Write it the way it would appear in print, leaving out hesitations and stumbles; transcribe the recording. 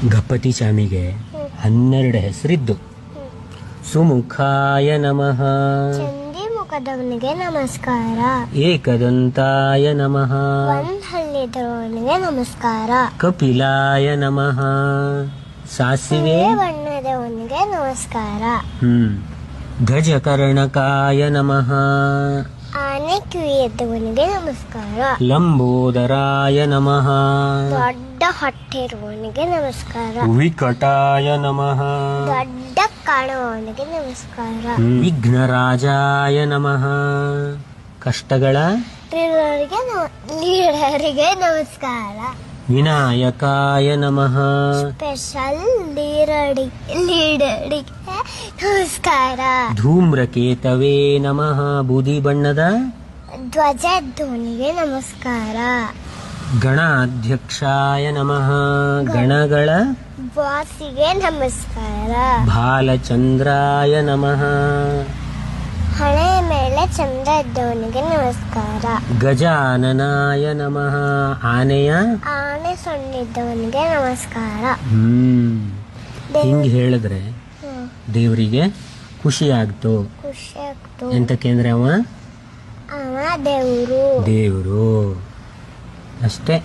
ಗಪ್ಪತಿ ಚಾಮಿಗೆ 12 ಹೆಸರಿದ್ದು. ಸುಮುಖಾಯ ನಮಃ, ಚಂದಿ ಮುಖದವನಿಗೆ ನಮಸ್ಕಾರ. ಏಕದಂತಾಯ ನಮಃ, ಒಂದ್ ಹಲ್ಲಿದ್ದವನಿಗೆ ನಮಸ್ಕಾರ. ಕಪಿಲಾಯ ನಮಃ, ಸಾಸಿವೆ ಬಣ್ಣದವನಿಗೆ ನಮಸ್ಕಾರ. ಗಜಕರ್ಣಕಾಯ ನಮಃ, ಆನೆ ಕಿವಿಯದ್ದವನಿಗೆ ನಮಸ್ಕಾರ. ಲಂಬೋದರಾಯ ನಮಃ, ದೊಡ್ಡ ಹೊಟ್ಟೆ ಇರುವವನಿಗೆ ನಮಸ್ಕಾರ. ವಿಕಟಾಯ ನಮಃ, ದೊಡ್ಡ ಕಾಣುವವನಿಗೆ ನಮಸ್ಕಾರ. ವಿಘ್ನರಾಜಾಯ ನಮಃ, ಕಷ್ಟಗಳ ಲೀಡರಿಗೆ ನಮಸ್ಕಾರ. ವಿನಾಯಕಾಯ ನಮಃ, ಸ್ಪೆಷಲ್ ಲೀಡರಿಗೆ ನಮಸ್ಕಾರ. ಧೂಮ್ರಕೇತವೇ ನಮಃ, ಬೂದಿ ಬಣ್ಣದ ಧ್ವಜಧ್ವನಿಗೆ ನಮಸ್ಕಾರ. ಗಣಾಧ್ಯಕ್ಷಾಯ ನಮಃ, ಗಣಗಳ ಬಾಸಿಗೆ ನಮಸ್ಕಾರ. ಬಾಲಚಂದ್ರಾಯ ನಮಃ, ಹಣೆ ಮೇಲೆ ಚಂದ್ರ ಇದ್ದವನಿಗೆ ನಮಸ್ಕಾರ. ಗಜಾನನಾಯ ನಮಃ, ಆನೆಯ ಆನೆ ಸೊನ್ನಿದ್ದವನಿಗೆ ನಮಸ್ಕಾರ. ಹಿಂಗ್ ಹೇಳಿದ್ರೆ ದೇವರಿಗೆ ಖುಷಿ ಆಗ್ತು. ಖುಷಿ ಆಗ್ತು. ಎಂತಕ್ಕೆ ಅಂದ್ರೆ ಅವ ದೇವರು ದೇವರು ಅಷ್ಟೇ.